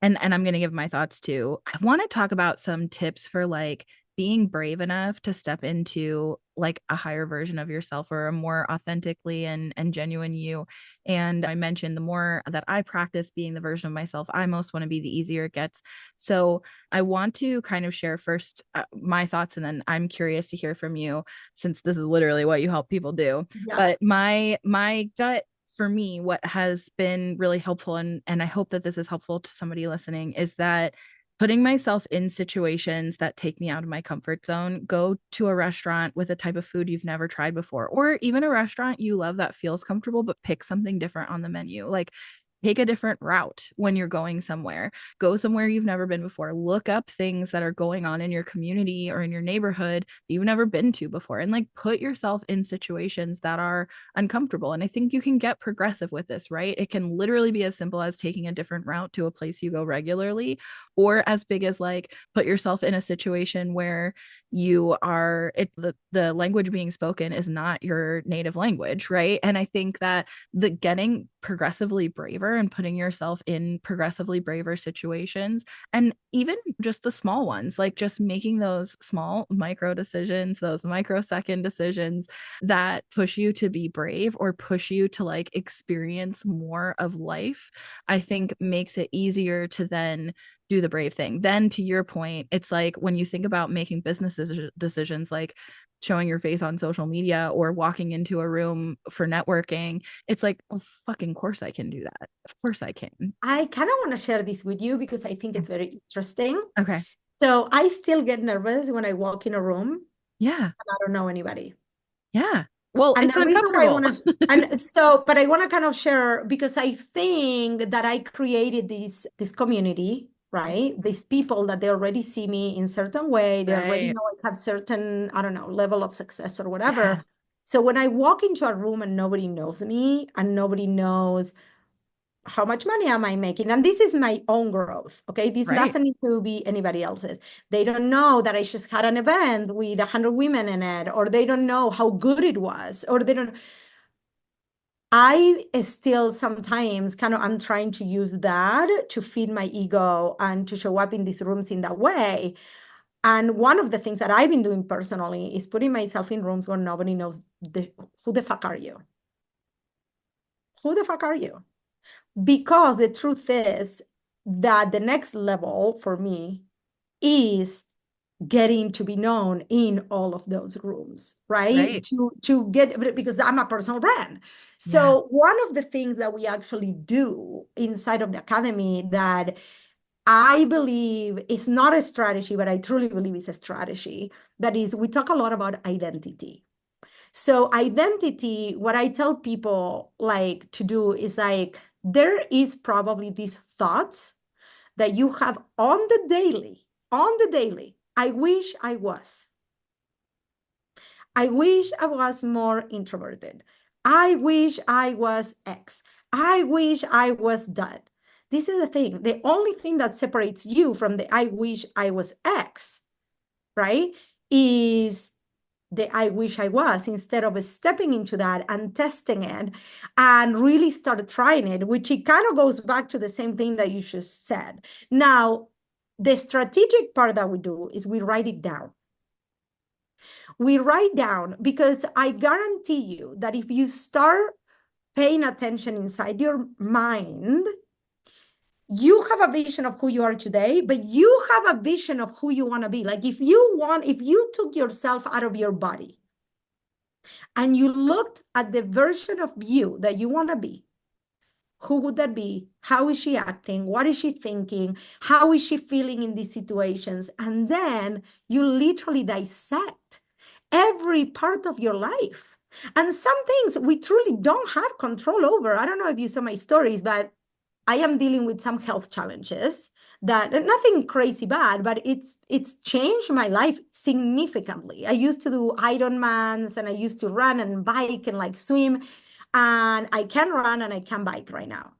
Speaker 1: and I'm going to give my thoughts too. I want to talk about some tips for like being brave enough to step into like a higher version of yourself or a more authentically and genuine you. And I mentioned the more that I practice being the version of myself I most want to be, the easier it gets. So I want to kind of share first my thoughts, and then I'm curious to hear from you, since this is literally what you help people do.
Speaker 2: Yeah.
Speaker 1: But my gut for me, what has been really helpful, and I hope that this is helpful to somebody listening, is that putting myself in situations that take me out of my comfort zone. Go to a restaurant with a type of food you've never tried before, or even a restaurant you love that feels comfortable, but pick something different on the menu. Like, take a different route when you're going somewhere. Go somewhere you've never been before. Look up things that are going on in your community or in your neighborhood that you've never been to before, and like put yourself in situations that are uncomfortable. And I think you can get progressive with this, right? It can literally be as simple as taking a different route to a place you go regularly, or as big as like put yourself in a situation where you are the language being spoken is not your native language, right? And I think that the getting progressively braver and putting yourself in progressively braver situations, and even just the small ones, like just making those small micro decisions, those microsecond decisions that push you to be brave or push you to like experience more of life, I think makes it easier to then do the brave thing. Then to your point, it's like when you think about making business decisions, like showing your face on social media or walking into a room for networking, it's like, oh, fucking course I can do that. Of course I can.
Speaker 2: I kind of want to share this with you because I think it's very interesting.
Speaker 1: Okay.
Speaker 2: So I still get nervous when I walk in a room and
Speaker 1: Yeah.
Speaker 2: I don't know anybody.
Speaker 1: Yeah. Well,
Speaker 2: And
Speaker 1: it's
Speaker 2: the reason why I
Speaker 1: uncomfortable.
Speaker 2: want to, and so, but I want to kind of share because I think that I created this community, right? These people that they already see me in certain way, they already
Speaker 1: Right.
Speaker 2: know I have certain, I don't know, level of success or
Speaker 1: Yeah.
Speaker 2: whatever. So when I walk into a room and nobody knows me and nobody knows how much money am I making? And this is my own growth. Okay. This
Speaker 1: Right.
Speaker 2: doesn't need to be anybody else's. They don't know that I just had an event with 100 women in it, or they don't know how good it was, or they don't. I still sometimes kind of I'm trying to use that to feed my ego and to show up in these rooms in that way. And one of the things that I've been doing personally is putting myself in rooms where nobody knows who the fuck are you? Who the fuck are you? Because the truth is that the next level for me is getting to be known in all of those rooms, right?
Speaker 1: Right.
Speaker 2: To get, because I'm a personal brand.
Speaker 1: Yeah.
Speaker 2: So one of the things that we actually do inside of the academy that I believe is not a strategy, but I truly believe it's a strategy. That is, we talk a lot about identity. So identity, what I tell people like to do is like, there is probably these thoughts that you have on the daily. I wish I was. I wish I was more introverted. I wish I was X. I wish I was that. This is the thing. The only thing that separates you from the I wish I was X, right, is the I wish I was, instead of stepping into that and testing it and really start trying it, which it kind of goes back to the same thing that you just said. Now, the strategic part that we do is we write it down. We write down, because I guarantee you that if you start paying attention inside your mind, you have a vision of who you are today, but you have a vision of who you want to be. Like if you took yourself out of your body and you looked at the version of you that you want to be, who would that be? How is she acting? What is she thinking? How is she feeling in these situations? And then you literally dissect every part of your life. And some things we truly don't have control over. I don't know if you saw my stories, but I am dealing with some health challenges, that nothing crazy bad, but it's changed my life significantly. I used to do Ironmans, and I used to run and bike and like swim, and I can run and I can bike right now.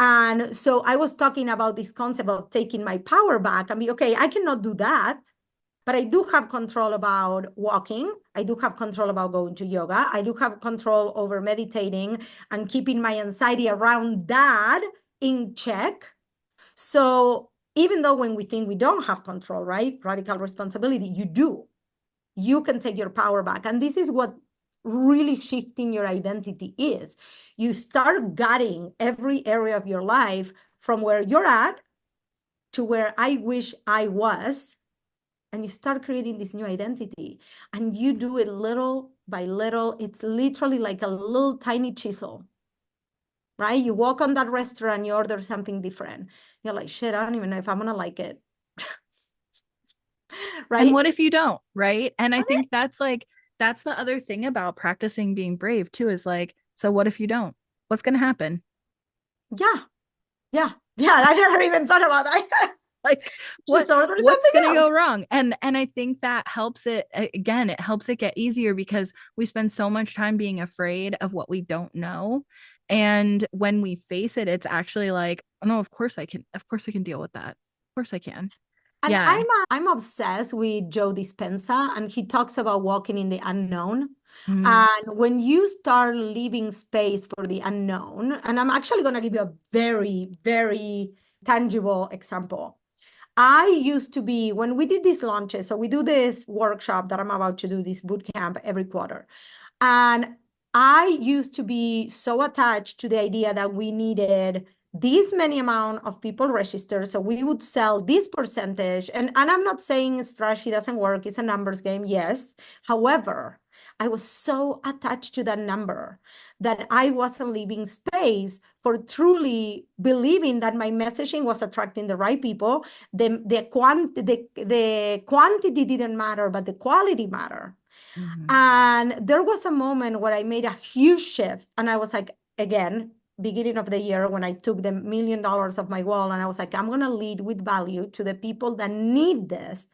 Speaker 2: And so I was talking about this concept of taking my power back and be okay, I cannot do that, but I do have control about walking. I do have control about going to yoga. I do have control over meditating and keeping my anxiety around that in check. So even though when we think we don't have control, right? Radical responsibility, you do. You can take your power back. And this is what really shifting your identity is. You start gutting every area of your life from where you're at to where I wish I was, and you start creating this new identity, and you do it little by little. It's literally like a little tiny chisel, right? You walk on that restaurant, you order something different, you're like, shit, I don't even know if I'm gonna like it.
Speaker 1: And
Speaker 2: Right?
Speaker 1: what if you don't, right? And I think that's like that's the other thing about practicing being brave too, is like, so what if you don't? What's going to happen?
Speaker 2: Yeah, yeah, I never even thought about that.
Speaker 1: Like
Speaker 2: Just order
Speaker 1: what's
Speaker 2: something
Speaker 1: going to go
Speaker 2: else.
Speaker 1: wrong? And I think that helps it, again, it helps it get easier because we spend so much time being afraid of what we don't know. And when we face it, it's actually like, oh no, of course I can deal with that. Of course I can.
Speaker 2: And
Speaker 1: Yeah.
Speaker 2: I'm obsessed with Joe Dispenza, and he talks about walking in the unknown.
Speaker 1: Mm,
Speaker 2: And when you start leaving space for the unknown, and I'm actually going to give you a very, very tangible example. I used to be, when we did these launches, so we do this workshop that I'm about to do, this boot camp every quarter. And I used to be so attached to the idea that we needed this many amount of people registered, so we would sell this percentage. And I'm not saying strategy doesn't work, it's a numbers game, yes. However, I was so attached to that number that I wasn't leaving space for truly believing that my messaging was attracting the right people. The quantity didn't matter, but the quality mattered.
Speaker 1: mhm.
Speaker 2: And there was a moment where I made a huge shift. And I was like, again, beginning of the year, when I took the $1 million of my wall, and I was like, I'm going to lead with value to the people that need this.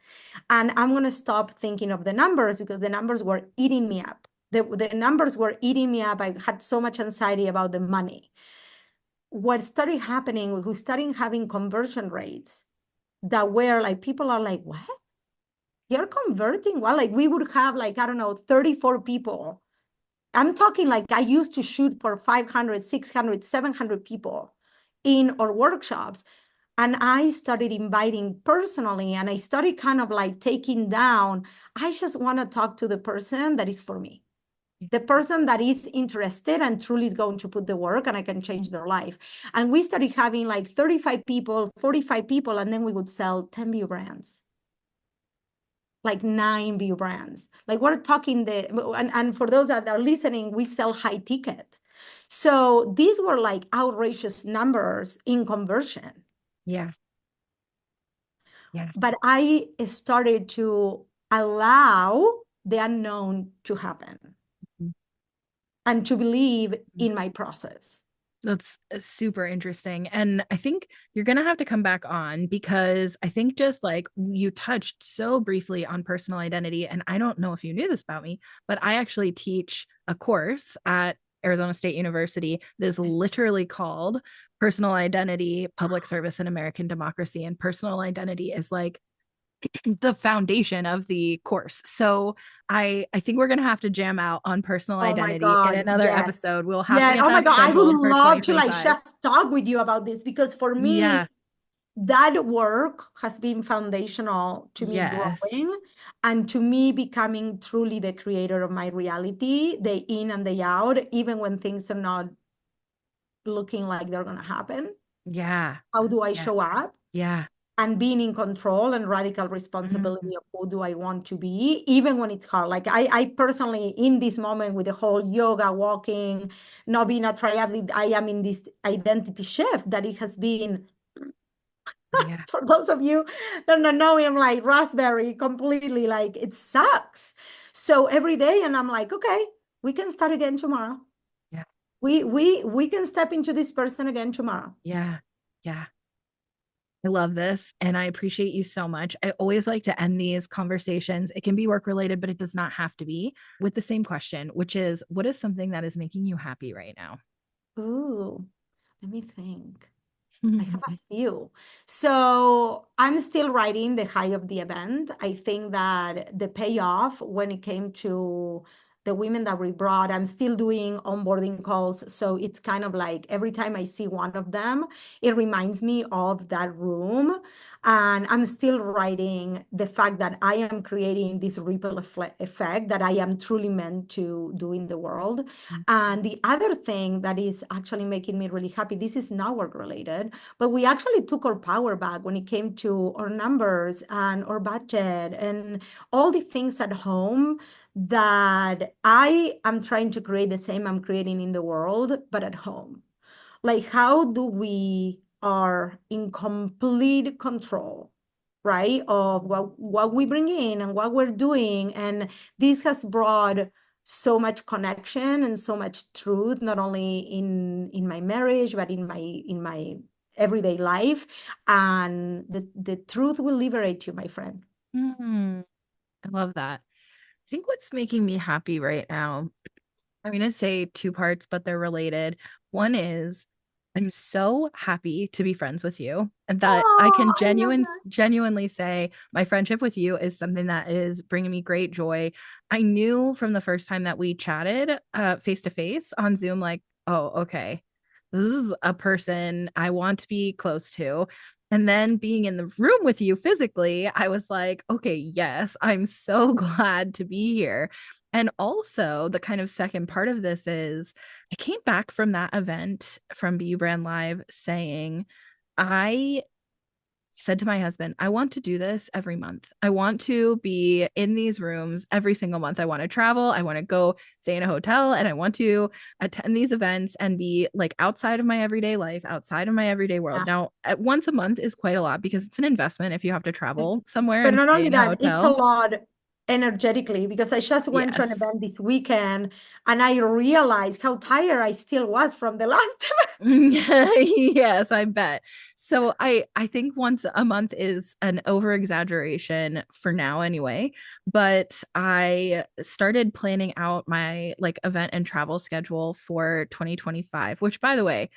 Speaker 2: And I'm going to stop thinking of the numbers, because the numbers were eating me up. The numbers were eating me up. I had so much anxiety about the money. What started happening, we started having conversion rates that were like, people are like, what? You're converting? Well, like we would have like, I don't know, 34 people. I'm talking like I used to shoot for 500, 600, 700 people in our workshops. And I started inviting personally, and I started kind of like taking down, I just want to talk to the person that is for me, the person that is interested and truly is going to put the work and I can change their life. And we started having like 35 people, 45 people, and then we would sell 10 view brands, like 9 view brands. Like we're talking and for those that are listening, we sell high ticket. So these were like outrageous numbers in conversion.
Speaker 1: Yeah. Yeah.
Speaker 2: But I started to allow the unknown to happen
Speaker 1: Mhm.
Speaker 2: and to believe in my process.
Speaker 1: That's super interesting. And I think you're going to have to come back on because I think just like you touched so briefly on personal identity. And I don't know if you knew this about me, but I actually teach a course at Arizona State University that is literally called Personal Identity, Public Service, and American Democracy. And personal identity is like the foundation of the course. So I think we're gonna have to jam out on personal
Speaker 2: Oh my
Speaker 1: identity in
Speaker 2: God,
Speaker 1: another
Speaker 2: yes.
Speaker 1: episode. We'll have to
Speaker 2: Yeah,
Speaker 1: get
Speaker 2: oh my
Speaker 1: that
Speaker 2: God, I would
Speaker 1: scheduled for
Speaker 2: love to like
Speaker 1: 2025.
Speaker 2: just talk with you about this because for
Speaker 1: Yeah.
Speaker 2: me, that work has been foundational to me growing
Speaker 1: Yes.
Speaker 2: and to me becoming truly the creator of my reality, day in and day out, even when things are not looking like they're going to happen.
Speaker 1: Yeah.
Speaker 2: How do I
Speaker 1: Yeah.
Speaker 2: show up?
Speaker 1: Yeah.
Speaker 2: And being in control and radical responsibility
Speaker 1: Mhm.
Speaker 2: of who do I want to be, even when it's hard. Like I personally, in this moment with the whole yoga, walking, not being a triathlete, I am in this identity shift that it has been,
Speaker 1: Yeah.
Speaker 2: for those of you that don't know me, I'm like raspberry completely, like it sucks. So every day, and I'm like, okay, we can start again tomorrow.
Speaker 1: Yeah.
Speaker 2: We can step into this person again tomorrow.
Speaker 1: Yeah. Yeah. I love this and I appreciate you so much. I always like to end these conversations. It can be work related, but it does not have to be with the same question, which is what is something that is making you happy right now?
Speaker 2: Ooh, let me think. I have a few. So I'm still writing the high of the event. I think that the payoff when it came to the women that we brought, I'm still doing onboarding calls. So it's kind of like every time I see one of them, it reminds me of that room. And I'm still writing the fact that I am creating this ripple effect that I am truly meant to do in the world. And the other thing that is actually making me really happy, this is not work related, but we actually took our power back when it came to our numbers and our budget and all the things at home that I am trying to create the same I'm creating in the world, but at home. Like, how do we are in complete control, right, of what we bring in and what we're doing. And this has brought so much connection and so much truth, not only in my marriage, but in my everyday life. And the truth will liberate you, my friend.
Speaker 1: Mm, I love that. I think what's making me happy right now, I'm going to say two parts, but they're related. One is I'm so happy to be friends with you and that I
Speaker 2: Oh,
Speaker 1: can
Speaker 2: I love that.
Speaker 1: genuinely say my friendship with you is something that is bringing me great joy. I knew from the first time that we chatted face to face on Zoom, like, oh, okay, this is a person I want to be close to. And then being in the room with you physically, I was like, okay, yes, I'm so glad to be here. And also, the kind of second part of this is I came back from that event from BU Brand Live saying, I said to my husband, I want to do this every month. I want to be in these rooms every single month. I want to travel. I want to go stay in a hotel and I want to attend these events and be like outside of my everyday life, outside of my everyday world.
Speaker 2: Yeah.
Speaker 1: Now, at once a month is quite a lot because it's an investment if you have to travel somewhere
Speaker 2: But
Speaker 1: and
Speaker 2: not
Speaker 1: stay
Speaker 2: only
Speaker 1: in a
Speaker 2: that, it's a
Speaker 1: hotel.
Speaker 2: lot energetically because I just went to an
Speaker 1: Yes.
Speaker 2: event this weekend and I realized how tired I still was from the last
Speaker 1: Yes, I bet. So I think once a month is an over exaggeration for now anyway, but I started planning out my like event and travel schedule for 2025, which by the way,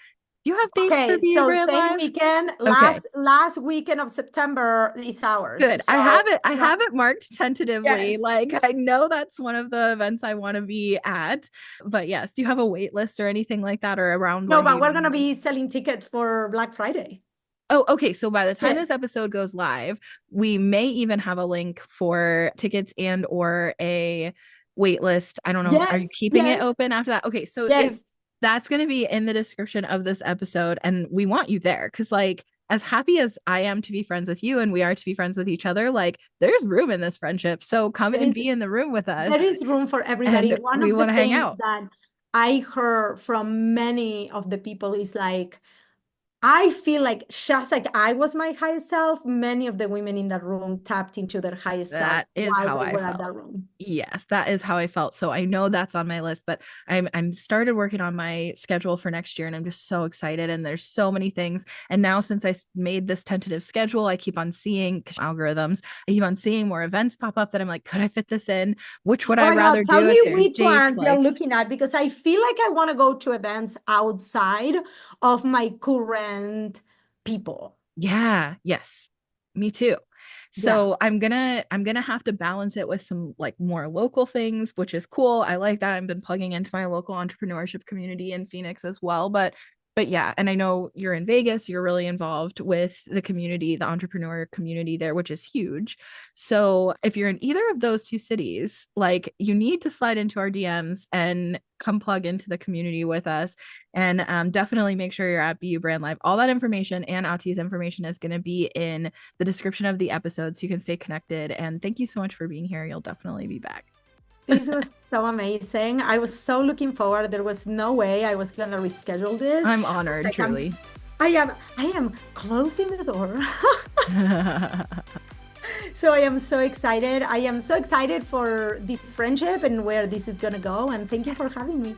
Speaker 1: do you have dates for
Speaker 2: Okay,
Speaker 1: BU
Speaker 2: so
Speaker 1: Brand
Speaker 2: same
Speaker 1: Live?
Speaker 2: weekend,
Speaker 1: Okay.
Speaker 2: last weekend of September is ours.
Speaker 1: Good.
Speaker 2: So
Speaker 1: I
Speaker 2: yeah,
Speaker 1: have it marked tentatively.
Speaker 2: yes.
Speaker 1: Like I know that's one of the events I want to be at. But yes, do you have a wait list or anything like that or around
Speaker 2: No,
Speaker 1: when do
Speaker 2: but
Speaker 1: you
Speaker 2: we're gonna
Speaker 1: normally?
Speaker 2: be selling tickets for Black Friday.
Speaker 1: Oh, okay. So by the time
Speaker 2: Yes,
Speaker 1: this episode goes live, we may even have a link for tickets and or a wait list. I don't know. Are you
Speaker 2: yes,
Speaker 1: keeping it
Speaker 2: yes,
Speaker 1: open after that? Okay. So if
Speaker 2: yes.
Speaker 1: that's going to be in the description of this episode and we want you there because like as happy as I am to be friends with you and we are to be friends with each other, like there's room in this friendship. So come
Speaker 2: There
Speaker 1: and
Speaker 2: is
Speaker 1: be in the room with
Speaker 2: there
Speaker 1: us
Speaker 2: is room for everybody.
Speaker 1: and
Speaker 2: One
Speaker 1: we
Speaker 2: of the
Speaker 1: want to hang
Speaker 2: things
Speaker 1: out.
Speaker 2: that I heard from many of the people is like, I feel like just like I was my highest self, many of the women in that room tapped into their highest self
Speaker 1: That is
Speaker 2: while
Speaker 1: how
Speaker 2: they
Speaker 1: I
Speaker 2: were at
Speaker 1: felt.
Speaker 2: that room.
Speaker 1: Yes, that is how I felt. So I know that's on my list, but I'm started working on my schedule for next year and I'm just so excited and there's so many things. And now since made this tentative schedule, I keep on seeing algorithms. I keep on seeing more events pop up that I'm like, could I fit this in? Which would
Speaker 2: Oh
Speaker 1: I
Speaker 2: my God,
Speaker 1: rather
Speaker 2: tell
Speaker 1: do if
Speaker 2: me
Speaker 1: there's
Speaker 2: which
Speaker 1: dates
Speaker 2: ones you're
Speaker 1: like
Speaker 2: looking at because I feel like I want to go to events outside of my current people.
Speaker 1: yeah, yes. Me too.
Speaker 2: Yeah.
Speaker 1: So I'm gonna have to balance it with some like more local things, which is cool. I like that. I've been plugging into my local entrepreneurship community in Phoenix as well. But yeah, and I know you're in Vegas, you're really involved with the community, the entrepreneur community there, which is huge. So if you're in either of those two cities, like you need to slide into our DMs and come plug into the community with us and definitely make sure you're at BU Brand Live. All that information and Ati's information is going to be in the description of the episode so you can stay connected. And thank you so much for being here. You'll definitely be back.
Speaker 2: This was so amazing. I was so looking forward. There was no way I was gonna reschedule this.
Speaker 1: I'm honored,
Speaker 2: Like
Speaker 1: truly.
Speaker 2: I am closing the door. So I am so excited. I am so excited for this friendship and where this is gonna go. And thank you for having me.